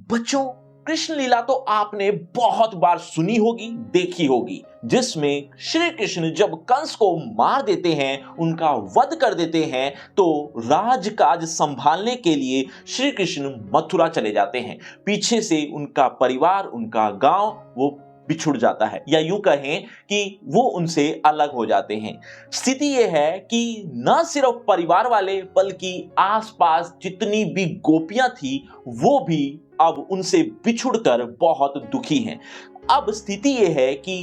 बच्चों, कृष्ण लीला तो आपने बहुत बार सुनी होगी, देखी होगी, जिसमें श्री कृष्ण जब कंस को मार देते हैं, उनका वध कर देते हैं, तो राजकाज संभालने के लिए श्री कृष्ण मथुरा चले जाते हैं। पीछे से उनका परिवार, उनका गांव वो बिछुड़ जाता है, या यूं कहें कि वो उनसे अलग हो जाते हैं। स्थिति यह है कि न सिर्फ परिवार वाले बल्कि आसपास जितनी भी गोपियां थी वो भी अब उनसे बिछुड़कर बहुत दुखी हैं। अब स्थिति यह है कि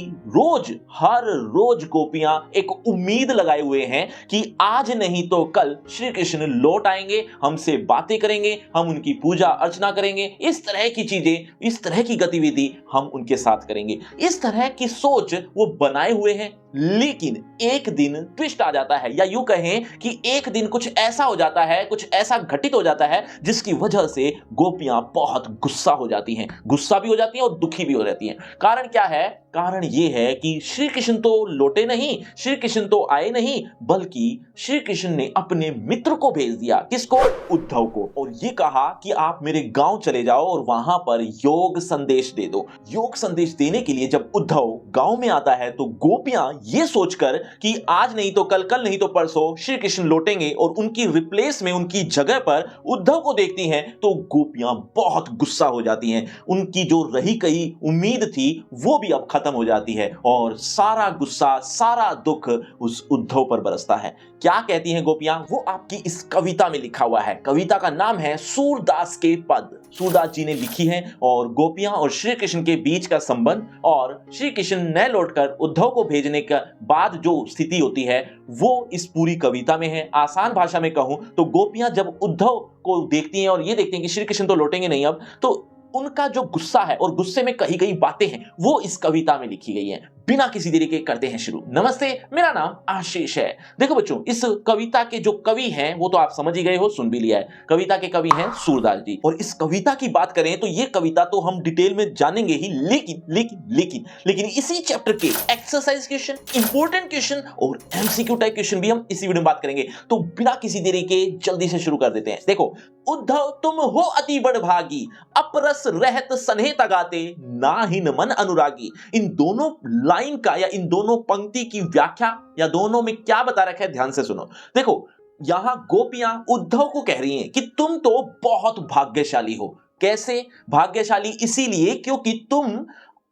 हर रोज गोपियां एक उम्मीद लगाए हुए हैं कि आज नहीं तो कल श्री कृष्ण लौट आएंगे, हमसे बातें करेंगे, हम उनकी पूजा अर्चना करेंगे, इस तरह की चीजें, इस तरह की गतिविधि हम उनके साथ करेंगे। इस तरह की सोच वो बनाए हुए हैं। लेकिन एक दिन ट्विस्ट आ जाता है, या यूं कहें कि एक दिन कुछ ऐसा हो जाता है, कुछ ऐसा घटित हो जाता है जिसकी वजह से गोपियां बहुत गुस्सा हो जाती हैं, गुस्सा भी हो जाती हैं और दुखी भी हो जाती हैं। कारण क्या है? कारण यह है कि श्री कृष्ण तो लौटे नहीं, श्री कृष्ण तो आए नहीं, बल्कि श्री कृष्ण ने अपने मित्र को भेज दिया। किसको? उद्धव को। और ये कहा कि आप मेरे गांव चले जाओ और वहां पर योग संदेश दे दो। योग संदेश देने के लिए जब उद्धव गांव में आता है तो गोपियां ये सोचकर कि आज नहीं तो कल, कल नहीं तो परसों श्री कृष्ण लौटेंगे और उनकी रिप्लेस में, उनकी जगह पर उद्धव को देखती हैं, तो गोपियां बहुत गुस्सा हो जाती हैं। उनकी जो रही कही उम्मीद थी वो भी अब खत्म हो जाती है और सारा गुस्सा, सारा दुख उस उद्धव पर बरसता है। क्या कहती हैं गोपियां? वो आपकी इस कविता में लिखा हुआ है। कविता का नाम है सूरदास के पद। सूरदास जी ने लिखी है और गोपियां और श्री कृष्ण के बीच का संबंध और श्री कृष्ण न लौटकर उद्धव को भेजने के बाद जो स्थिति होती है वो इस पूरी कविता में है। आसान भाषा में कहूं तो गोपियां जब उद्धव को देखती हैं और ये देखती हैं कि श्री कृष्ण तो लौटेंगे नहीं अब, तो उनका जो गुस्सा है और गुस्से में कही गई बातें हैं वो इस कविता में लिखी गई हैं। बिना किसी देरी के करते हैं शुरू। नमस्ते, मेरा नाम आशीष है। देखो बच्चों, इस कविता के जो कवि हैं वो तो आप समझ ही गए हो, सुन भी लिया है। कविता के कवि हैं सूरदास जी। और इस कविता की बात करें तो ये कविता तो हम डिटेल में जानेंगे ही, लेकिन इसी चैप्टर के एक्सरसाइज क्वेश्चन, इंपॉर्टेंट क्वेश्चन और एमसीक्यू टाइप क्वेश्चन भी हम इसी वीडियो में बात करेंगे। तो बिना किसी देरी के जल्दी से शुरू कर देते हैं। देखो, उद्धव तुम हो अति बड़भागी, अपरस रहत सन्हे तगाते, नाहिन मन अनुरागी। इन दोनों लाइन का या इन दोनों पंक्ति की व्याख्या या दोनों में क्या बता रखा है, ध्यान से सुनो। देखो, यहां गोपियां उद्धव को कह रही हैं कि तुम तो बहुत भाग्यशाली हो। कैसे भाग्यशाली? इसीलिए क्योंकि तुम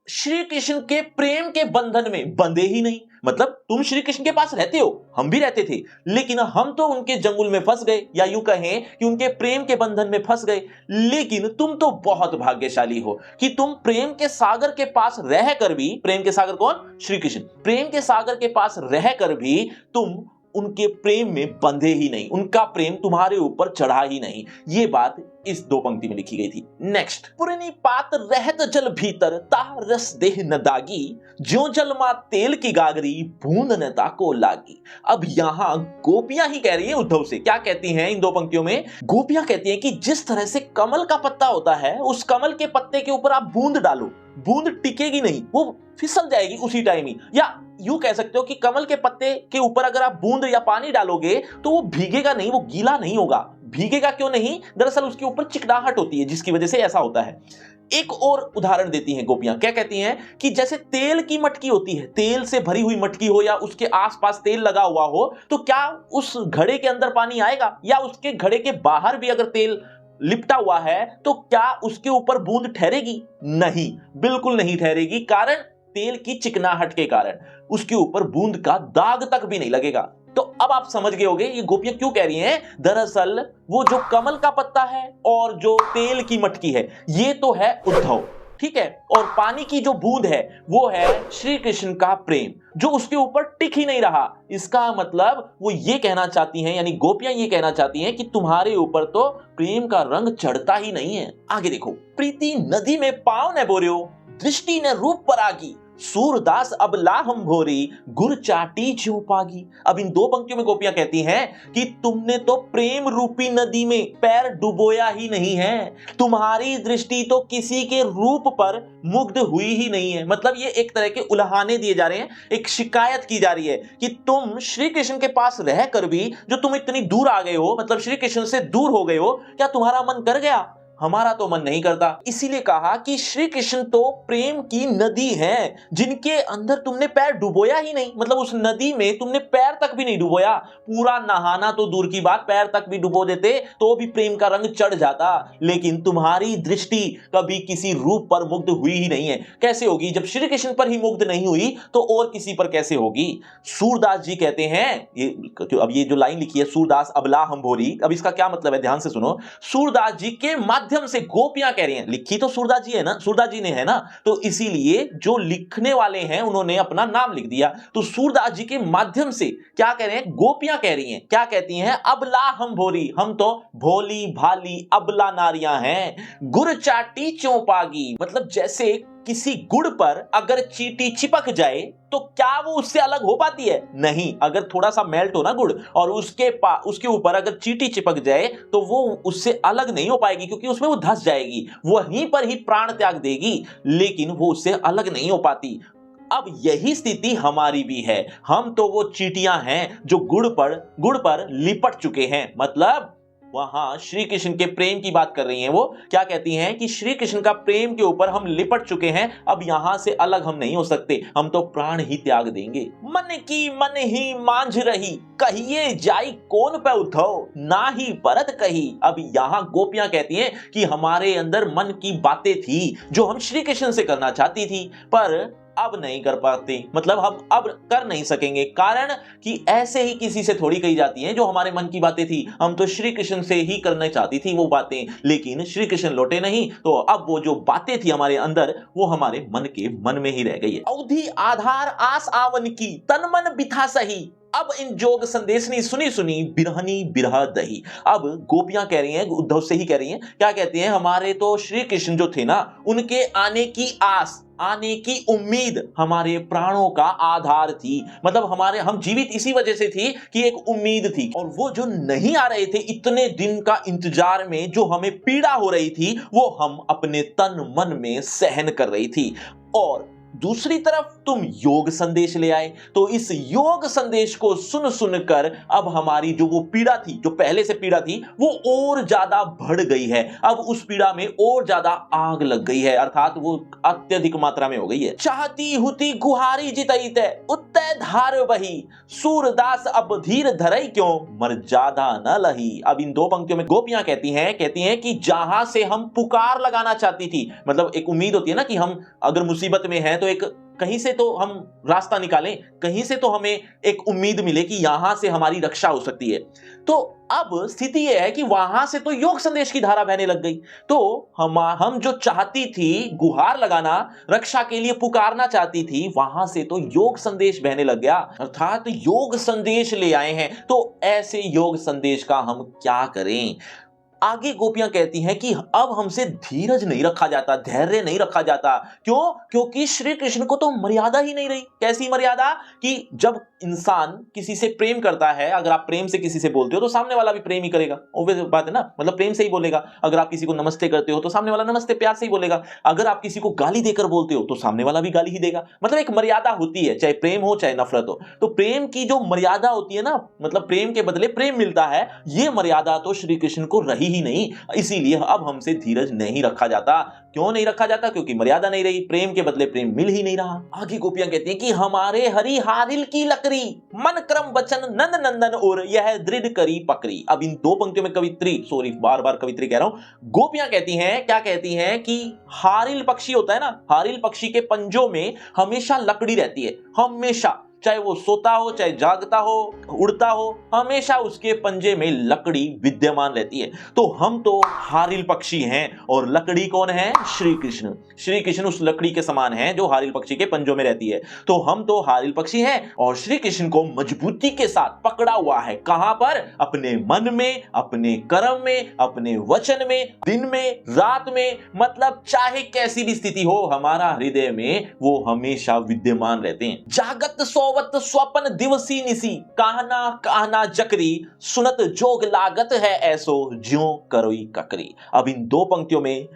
श्री कृष्ण के प्रेम के बंधन में बंधे ही नहीं। मतलब तुम श्री कृष्ण के पास रहते हो, हम भी रहते थे, लेकिन हम तो उनके जंगल में फंस गए, या यूं कहें कि उनके प्रेम के बंधन में फंस गए। लेकिन तुम तो बहुत भाग्यशाली हो कि तुम प्रेम के सागर के पास रहकर भी, प्रेम के सागर कौन? श्री कृष्ण। प्रेम के सागर के पास रहकर भी तुम उनके प्रेम में बंधे ही नहीं, उनका प्रेम तुम्हारे ऊपर चढ़ा ही नहीं। ये बात इस दो पंक्ति में लिखी गई थी। नेक्स्ट, पुरनी पात रहत जल भीतर, ता रस देह न दागी, ज्यों जल मा तेल की गागरी, बूंद न ताको लागी। अब यहां गोपियां ही कह रही है उद्धव से। क्या कहती हैं इन दो पंक्तियों में? गोपियां कहती हैं कि जिस तरह से कमल का पत्ता होता है, उस कमल के पत्ते के ऊपर आप बूंद डालो, बूंद टिकेगी नहीं, वो फिसल जाएगी उसी टाइम ही। या यूं कह सकते हो कि कमल के पत्ते के ऊपर अगर आप बूंद या पानी डालोगे तो वो भीगेगा नहीं, वो गीला नहीं होगा। भीगेगा क्यों नहीं? दरअसल उसके ऊपर चिकनाहट होती है, जिसकी वजह से ऐसा होता है। एक और उदाहरण देती हैं गोपियां। क्या कहती हैं कि जैसे तेल की मटकी होती है, तेल से भरी हुई मटकी हो या उसके आसपास तेल लगा हुआ हो, तो क्या उस घड़े के अंदर पानी आएगा? या उसके घड़े के बाहर भी अगर तेल लिपटा हुआ है तो क्या उसके ऊपर बूंद ठहरेगी? नहीं, बिल्कुल नहीं ठहरेगी। कारण तेल की चिकनाहट के कारण उसके ऊपर बूंद का दाग तक भी नहीं लगेगा। तो अब आप समझ गए होंगे ये गोपियां क्यों कह रही हैं। दरअसल वो जो कमल का पत्ता है और जो तेल की मटकी है, ये तो है उद्धव, ठीक है, और पानी की जो बूंद है वो है श्री कृष्ण का प्रेम, जो उसके ऊपर टिक ही नहीं रहा। इसका मतलब वो ये कहना चाहती हैं, यानी गोपियां ये कहना चाहती हैं कि तुम्हारे ऊपर तो प्रेम का रंग चढ़ता ही नहीं है। आगे देखो, प्रीति नदी में पांव न बोर्यो, दृष्टि ने रूप परागी, सूरदास अब लाहम भोरी, गुर चाटी ज्यों पागी। अब इन दो पंक्तियों में गोपियां कहती हैं कि तुमने तो प्रेम रूपी नदी में पैर डुबोया ही नहीं है, तुम्हारी दृष्टि तो किसी के रूप पर मुग्ध हुई ही नहीं है। मतलब ये एक तरह के उल्हाने दिए जा रहे हैं, एक शिकायत की जा रही है कि तुम श्री कृष्ण के पास रहकर भी जो तुम इतनी दूर आ गए हो, मतलब श्री कृष्ण से दूर हो गए हो, क्या तुम्हारा मन कर गया हमारा तो मन नहीं करता। इसीलिए कहा कि श्री कृष्ण तो प्रेम की नदी है, जिनके अंदर तुमने पैर डुबोया ही नहीं, मतलब उस नदी में तुमने पैर तक भी नहीं डुबोया। पूरा नहाना तो दूर की बात, पैर तक भी डुबो देते तो भी प्रेम का रंग चढ़ जाता। लेकिन तुम्हारी दृष्टि कभी किसी रूप पर मुग्ध हुई ही नहीं है। कैसे होगी? जब श्री कृष्ण पर ही मुग्ध नहीं हुई तो और किसी पर कैसे होगी? सूरदास जी कहते हैं, अब ये जो लाइन लिखी है, सूरदास अबला हम भोरी, अब इसका क्या मतलब है, ध्यान से सुनो। सूरदास जी के माध्यम से गोपियां कह रही हैं, लिखी तो सूरदास जी है ना, सूरदास जी ने है ना, तो इसीलिए जो लिखने वाले हैं उन्होंने अपना नाम लिख दिया। तो सूरदास जी के माध्यम से क्या कह रहे हैं? गोपियां कह रही हैं, क्या कहती हैं? अबला हम भोरी, हम तो भोली भाली अबला नारियां हैं। गुड़ चाटी चौपागी, मतलब जैसे किसी गुड़ पर अगर चींटी चिपक जाए तो क्या वो उससे अलग हो पाती है? नहीं। अगर थोड़ा सा मेल्ट हो ना गुड़ और उसके ऊपर अगर चींटी चिपक जाए तो वो उससे अलग नहीं हो पाएगी, क्योंकि उसमें वो धंस जाएगी, वहीं पर ही प्राण त्याग देगी, लेकिन वो उससे अलग नहीं हो पाती। अब यही स्थिति हमारी भी है। हम तो वो चींटियां हैं जो गुड़ पर लिपट चुके हैं। मतलब वहां श्री कृष्ण के प्रेम की बात कर रही हैं। वो क्या कहती हैं कि श्री कृष्ण का प्रेम के ऊपर हम लिपट चुके हैं, अब यहां से अलग हम नहीं हो सकते, हम तो प्राण ही त्याग देंगे। मन की मन ही मांझ रही, कहिए जाई कौन पे उठो, ना ही परत कही। अब यहां गोपियां कहती हैं कि हमारे अंदर मन की बातें थी जो हम श्री कृष्ण से करना चाहती थी, पर अब नहीं कर पाते, मतलब हम अब कर नहीं सकेंगे। कारण कि ऐसे ही किसी से थोड़ी कही जाती हैं जो हमारे मन की बातें थी। हम तो श्री कृष्ण से ही करना चाहती थी वो बातें, लेकिन श्री कृष्ण लौटे नहीं, तो अब वो जो बातें थी हमारे अंदर वो हमारे मन के मन में ही रह गई है। अवधि आधार आस आवन की, तन मन बिथा सही, अब इन जोग संदेश नहीं सुनी सुनी, बिरहनी बिरह दही। अब गोपियां कह रही हैं, उद्धव से ही कह रही हैं, क्या कहती हैं? हमारे तो श्री कृष्ण जो थे ना, उनके आने की आस, आने की उम्मीद हमारे प्राणों का आधार थी। मतलब हम जीवित इसी वजह से थी कि एक उम्मीद थी, और वो जो नहीं आ रहे थे, इतने दिन का इंतजार में जो हमें पीड़ा हो रही थी, वो हम अपने तन मन में सहन कर रही थी। और दूसरी तरफ तुम योग संदेश ले आए, तो इस योग संदेश को सुन सुनकर अब हमारी जो वो पीड़ा थी, जो पहले से पीड़ा थी, वो और ज्यादा बढ़ गई है। अब उस पीड़ा में और ज्यादा आग लग गई है, अर्थात वो अत्यधिक मात्रा में हो गई है। चाहती हुती गुहारी जितई उत्तय धार बही, सूरदास अब धीर धरई क्यों, मर्यादा न लही। अब इन दो पंक्तियों में गोपियां कहती हैं कि जहां से हम पुकार लगाना चाहती थी, मतलब एक उम्मीद होती है ना कि हम अगर मुसीबत में हैं तो एक कहीं से तो हम रास्ता निकालें, कहीं से तो हमें एक उम्मीद मिले कि यहां से हमारी रक्षा हो सकती है। तो अब स्थिति यह है कि वहां से तो योग संदेश की धारा बहने लग गई। तो हम जो चाहती थी गुहार लगाना, रक्षा के लिए पुकारना चाहती थी, वहां से तो योग संदेश बहने लग गया, अर्थात योग संदेश ले आए हैं। तो ऐसे योग संदेश का हम क्या करें? आगे गोपियां कहती हैं कि अब हमसे धीरज नहीं रखा जाता, धैर्य नहीं रखा जाता। क्यों? क्योंकि श्री कृष्ण को तो मर्यादा ही नहीं रही। कैसी मर्यादा? कि जब इंसान किसी से प्रेम करता है, अगर आप प्रेम से किसी से बोलते हो तो सामने वाला भी प्रेम ही करेगा, ऑब्वियस बात है ना, मतलब प्रेम से ही बोलेगा। अगर आप किसी को नमस्ते करते हो तो सामने वाला नमस्ते प्यार से ही बोलेगा। अगर आप किसी को गाली देकर बोलते हो तो सामने वाला भी गाली ही देगा। मतलब एक मर्यादा होती है, चाहे प्रेम हो चाहे नफरत हो। तो प्रेम की जो मर्यादा होती है ना, मतलब प्रेम के बदले प्रेम मिलता है, ये मर्यादा तो श्री कृष्ण को रही ही नहीं। इसीलिए अब हमसे धीरज नहीं रखा जाता। क्यों नहीं रखा जाता? क्योंकि मर्यादा नहीं रही, प्रेम के बदले प्रेम मिल ही नहीं रहा। आगे गोपियां कहती हैं कि हमारे हरि हारिल की लकड़ी, मन क्रम वचन नंद नंदन और यह दृढ़ करी पकड़ी। अब इन दो पंक्तियों में कवित्री, सॉरी बार बार कवित्री कह रहा हूं, गोपियां कहती हैं, क्या कहती हैं कि हारिल पक्षी होता है ना, हारिल पक्षी के पंजों में हमेशा लकड़ी रहती है, हमेशा, चाहे वो सोता हो चाहे जागता हो उड़ता हो, हमेशा उसके पंजे में लकड़ी विद्यमान रहती है। तो हम तो हारिल पक्षी हैं, और लकड़ी कौन है? श्री कृष्ण। श्री कृष्ण उस लकड़ी के समान हैं जो हारिल पक्षी के पंजों में रहती है। तो हम तो हारिल पक्षी हैं और श्री कृष्ण को मजबूती के साथ पकड़ा हुआ है। कहां पर? अपने मन में, अपने कर्म में, अपने वचन में, दिन में, रात में, मतलब चाहे कैसी भी स्थिति हो, हमारा हृदय में वो हमेशा विद्यमान रहते हैं। जागत सोवत स्वपन दिवसी निसी, कहना कहना जकरी, सुनत जोग लागत है ऐसो ज्यों करोई ककरी। अब इन दो पंक्तियों में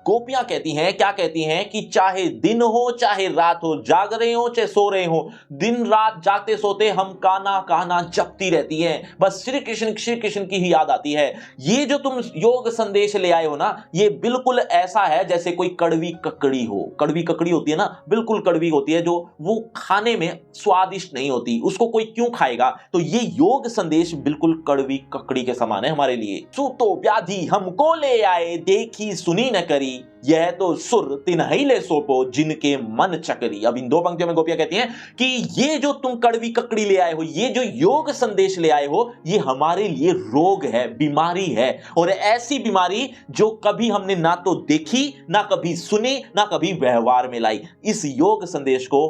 गोपियां कहती हैं, क्या कहती हैं कि चाहे दिन हो चाहे रात हो, जाग रहे हो चाहे सो रहे हो, दिन रात जागते सोते हम कान्हा कान्हा जपती रहती है, बस श्री कृष्ण की ही याद आती है। ये जो तुम योग संदेश ले आए हो ना, ये बिल्कुल ऐसा है जैसे कोई कड़वी ककड़ी हो। कड़वी ककड़ी होती है ना, बिल्कुल कड़वी होती है, जो वो खाने में स्वादिष्ट नहीं होती, उसको कोई क्यों खाएगा। तो ये योग संदेश बिल्कुल कड़वी ककड़ी के समान है हमारे लिए। सूतो व्याधि हमको ले आए, देखी सुनी न करी, यह तो सुर तिन्हि ले सोपो, जिनके मन चकरी। अब इन दो पंक्तियों में गोपियां कहती हैं कि ये जो तुम कड़वी ककड़ी ले आए हो, ये जो योग संदेश ले आए हो, ये हमारे लिए रोग है, बीमारी है, और ऐसी बीमारी जो कभी हमने ना तो देखी, ना कभी सुनी, ना कभी व्यवहार में लाई। इस योग संदेश को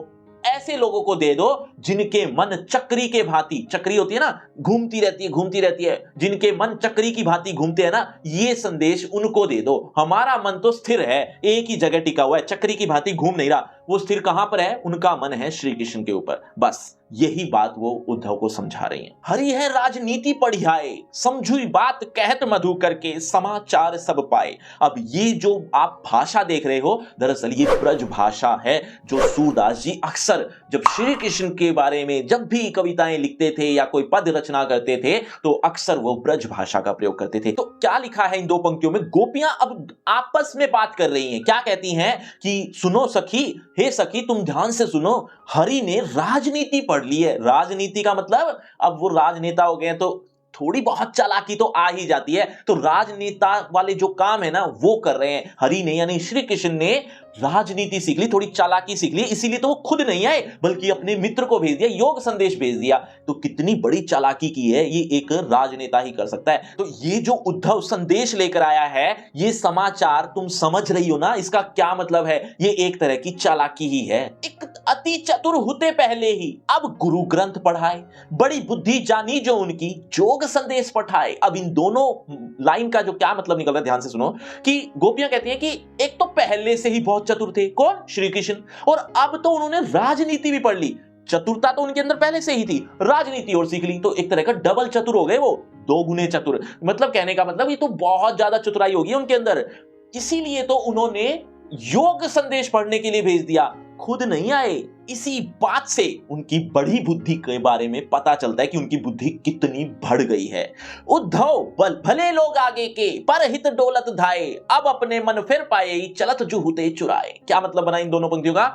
ऐसे लोगों को दे दो जिनके मन चक्री के भांति, चक्री होती है ना, घूमती रहती है, जिनके मन चक्री की भांति घूमते हैं ना, ये संदेश उनको दे दो। हमारा मन तो स्थिर है, एक ही जगह टिका हुआ है, चक्री की भांति घूम नहीं रहा। वो स्थिर कहां पर है? उनका मन है श्री कृष्ण के ऊपर। बस यही बात वो उद्धव को समझा रही हैं। हरि है राजनीति पढ़ियाए, समझुई बात कहत मधु करके, समाचार सब पाए। अब ये जो आप भाषा देख रहे हो, दरअसल ये ब्रज भाषा है, जो सूरदास जी अक्सर जब श्री कृष्ण के बारे में जब भी कविताएं लिखते थे या कोई पद रचना करते थे, तो अक्सर वो ब्रज भाषा का प्रयोग करते थे। तो क्या लिखा है इन दो पंक्तियों में? गोपियां अब आपस में बात कर रही हैं। क्या कहती हैं कि सुनो सखी, हे सखी तुम ध्यान से सुनो, हरि ने राजनीति पढ़ ली है। राजनीति का मतलब अब वो राजनेता हो गए हैं, तो थोड़ी बहुत चालाकी तो आ ही जाती है। तो राजनेता वाले जो काम है ना, वो कर रहे हैं। हरि ने यानी श्री कृष्ण ने राजनीति सीख ली, थोड़ी चालाकी सीख ली, इसीलिए तो वो खुद नहीं आए बल्कि अपने मित्र को भेज दिया, योग संदेश भेज दिया। तो कितनी बड़ी चालाकी की है, ये एक राजनेता ही कर सकता है। तो ये जो उद्धव संदेश लेकर आया है, ये समाचार तुम समझ रही हो ना, इसका क्या मतलब है? ये एक तरह की चालाकी ही है। एक अति चतुर होते पहले ही, अब गुरु ग्रंथ पढ़ाए, बड़ी बुद्धि जानी जो उनकी, योग संदेश पठाए। अब इन दोनों लाइन का जो क्या मतलब निकल रहा है, ध्यान से सुनो कि गोपियां कहती हैं कि एक तो पहले से ही बहुत चतुर थे, कौन? श्री कृष्ण, और अब तो उन्होंने राजनीति भी पढ़ ली। चतुरता तो उनके अंदर पहले से ही थी, राजनीति और सीख ली, तो एक तरह का डबल चतुर हो गए वो, दो गुने चतुर। मतलब कहने का मतलब ये तो बहुत ज्यादा चतुराई होगी उनके अंदर, इसीलिए तो उन्होंने योग संदेश पढ़ने के लिए भेज दिया, खुद नहीं आए। इसी बात से उनकी बड़ी बुद्धि के बारे में पता चलता है कि उनकी बुद्धि कितनी बढ़ गई है। उद्धव बल भले लोग आगे के, पर हित डोलत धाये, अब अपने मन फिर पाए, चलत जुहुते चुराए। क्या मतलब बना इन दोनों पंक्तियों का?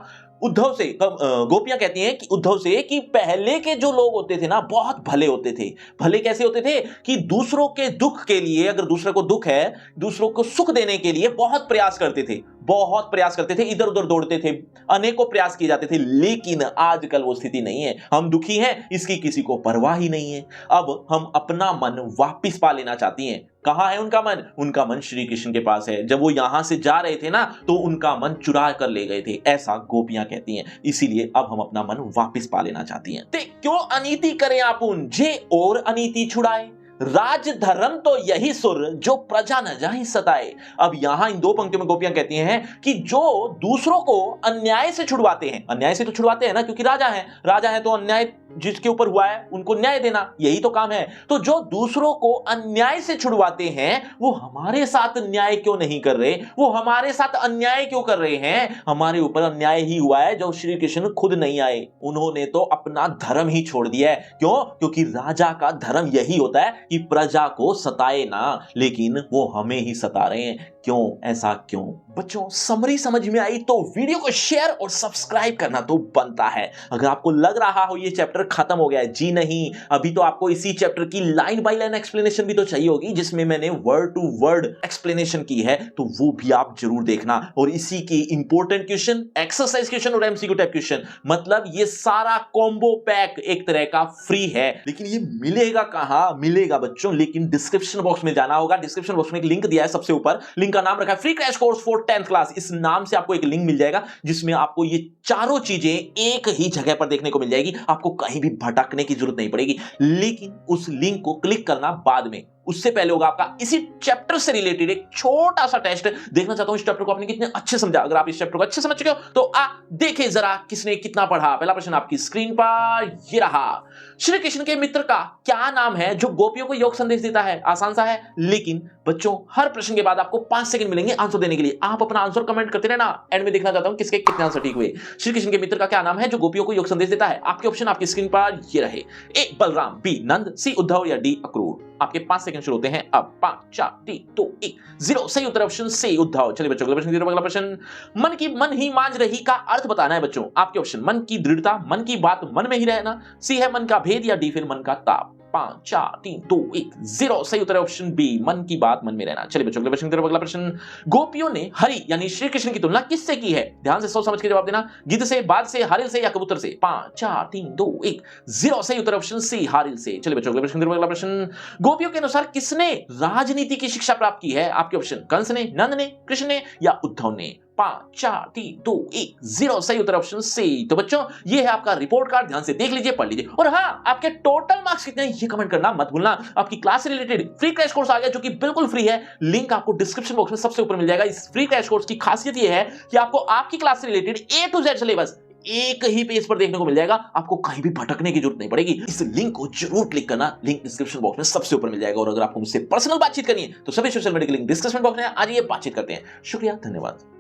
उद्धव से गोपियां कहती हैं कि उद्धव से कि पहले के जो लोग होते थे ना, बहुत भले होते थे। भले कैसे होते थे कि दूसरों के दुख के लिए, अगर दूसरे को दुख है, दूसरों को सुख देने के लिए बहुत प्रयास करते थे, बहुत प्रयास करते थे, इधर उधर दौड़ते थे, अनेकों प्रयास किए जाते थे। लेकिन आजकल वो स्थिति नहीं है। हम दुखी हैं, इसकी किसी को परवाह ही नहीं है। अब हम अपना मन वापिस पा लेना चाहती हैं। कहां है उनका मन? उनका मन श्री कृष्ण के पास है। जब वो यहां से जा रहे थे ना, तो उनका मन चुरा कर ले गए थे, ऐसा गोपियां कहती हैं। इसीलिए अब हम अपना मन वापिस पा लेना चाहती हैं। ते क्यों अनीति करें आपुन, जे और अनीति छुड़ाए, राज धर्म तो यही सुर, जो प्रजा न जाहि सताए। अब यहां इन दो पंक्तियों में गोपियां कहती हैं कि जो दूसरों को अन्याय से छुड़वाते हैं, अन्याय से तो छुड़वाते हैं ना, क्योंकि राजा हैं, राजा हैं तो अन्याय जिसके ऊपर हुआ है उनको न्याय देना, यही तो काम है। तो जो दूसरों को अन्याय से छुड़वाते हैं, वो हमारे साथ न्याय क्यों नहीं कर रहे? वो हमारे साथ अन्याय क्यों कर रहे हैं? हमारे ऊपर अन्याय ही हुआ है जो श्री कृष्ण खुद नहीं आए। उन्होंने तो अपना धर्म ही छोड़ दिया है। क्यों? क्योंकि राजा का धर्म यही होता है कि प्रजा को सताए ना, लेकिन वो हमें ही सता रहे हैं। क्यों? ऐसा क्यों? बच्चों, समरी समझ में आई तो वीडियो को शेयर और सब्सक्राइब करना तो बनता है। अगर आपको लग रहा हो ये चैप्टर खत्म हो गया है, जी नहीं, अभी तो आपको इसी चैप्टर की लाइन बाय लाइन एक्सप्लेनेशन भी तो चाहिए होगी, जिसमें मैंने वर्ड टू वर्ड एक्सप्लेनेशन की है, तो वो भी आप जरूर देखना। और इसी की इंपॉर्टेंट क्वेश्चन, एक्सरसाइज क्वेश्चन और एमसीक्यू टाइप क्वेश्चन, मतलब ये सारा कॉम्बो पैक एक तरह का फ्री है। लेकिन ये मिलेगा कहां? मिलेगा बच्चों, लेकिन डिस्क्रिप्शन बॉक्स में जाना होगा। डिस्क्रिप्शन बॉक्स में एक लिंक दिया है सबसे ऊपर, लिंक का नाम रखा है free crash course for 10th class. इस नाम से आपको एक लिंक मिल जाएगा, जिसमें आपको ये चारों चीजें एक ही जगह पर देखने को मिल जाएगी। आपको कहीं भी भटकने की जरूरत नहीं पड़ेगी। लेकिन उस लिंक को क्लिक करना बाद में, उससे पहले होगा आपका इसी चैप्टर से रिलेटेड एक छोटा सा टेस्ट। देखना चाहता हूं इस चैप्टर को आपने कितने अच्छे समझा। अगर आप इस चैप्टर को अच्छे समझ चुके हो तो देखें जरा किसने कितना पढ़ा। पहला प्रश्न आपकी स्क्रीन पर ये रहा। श्री कृष्ण के मित्र का क्या नाम है जो गोपियों को योग संदेश देता है? आसान सा है, लेकिन बच्चों हर प्रश्न के बाद आपको 5 सेकंड मिलेंगे आंसर देने के लिए। आप अपना आंसर कमेंट करते रहना, एंड में देखना चाहता हूं किसके कितने आंसर ठीक हुए। श्री कृष्ण के मित्र का क्या नाम है जो गोपियों को योग संदेश देता है? आपके ऑप्शन आपकी स्क्रीन पर ये रहे। ए बलराम, बी नंद, सी उद्धव या डी अक्रूर। आपके 5 सेकंड शुरू होते हैं अब। 5 4 3 2 1 0। सही उत्तर ऑप्शन सी उद्धव। चलिए बच्चों अगला प्रश्न। अगला प्रश्न, मन ही मांझ रही का अर्थ बताना है बच्चों। आपके ऑप्शन मन की दृढ़ता, मन की बात मन में ही रहना, सी है मन का भेद या डी फिर मन का ताप। 5 4 3 2 1 0। सही उत्तर ऑप्शन बी मन की बात मन में रहना। चलिए बच्चों अगला प्रश्न। अगला प्रश्न, गोपियों ने हरि यानी श्री कृष्ण की तुलना किससे की है? ध्यान से सोच समझ के जवाब देना। गिद्ध से, बाज से, हारिल से या कबूतर से? 5 4 3 2 1 0। सही उत्तर ऑप्शन सी हारिल से। चलिए बच्चों अगला प्रश्न। अगला प्रश्न, गोपियों के अनुसार किसने राजनीति की शिक्षा प्राप्त की है? आपके ऑप्शन कंस ने, नंद ने, कृष्ण ने या उद्धव ने? 5 4 3 2 1 0। सही उत्तर ऑप्शन सी। तो बच्चों ये है आपका रिपोर्ट कार्ड, ध्यान से देख लीजिए, पढ़ लीजिए। और हाँ, आपके टोटल मार्क्स कितने हैं ये कमेंट करना मत भूलना। आपकी क्लास से रिलेटेड फ्री क्रैश कोर्स आ गया जो कि बिल्कुल फ्री है। लिंक आपको डिस्क्रिप्शन बॉक्स में सबसे ऊपर मिल जाएगा। इस फ्री क्रैश कोर्स की खासियत ये है कि आपको आपकी क्लास से related A to Z syllabus एक ही पेज पर देखने को मिल जाएगा। आपको कहीं भी भटकने की जरूरत नहीं पड़ेगी। इस लिंक को जरूर क्लिक करना, लिंक डिस्क्रिप्शन बॉक्स में सबसे ऊपर मिल जाएगा। और अगर आपको मुझसे पर्सनल बातचीत करनी है तो सभी सोशल मीडिया के लिंक डिस्क्रिप्शन बॉक्स में आ जाइए, बातचीत करते हैं। शुक्रिया, धन्यवाद।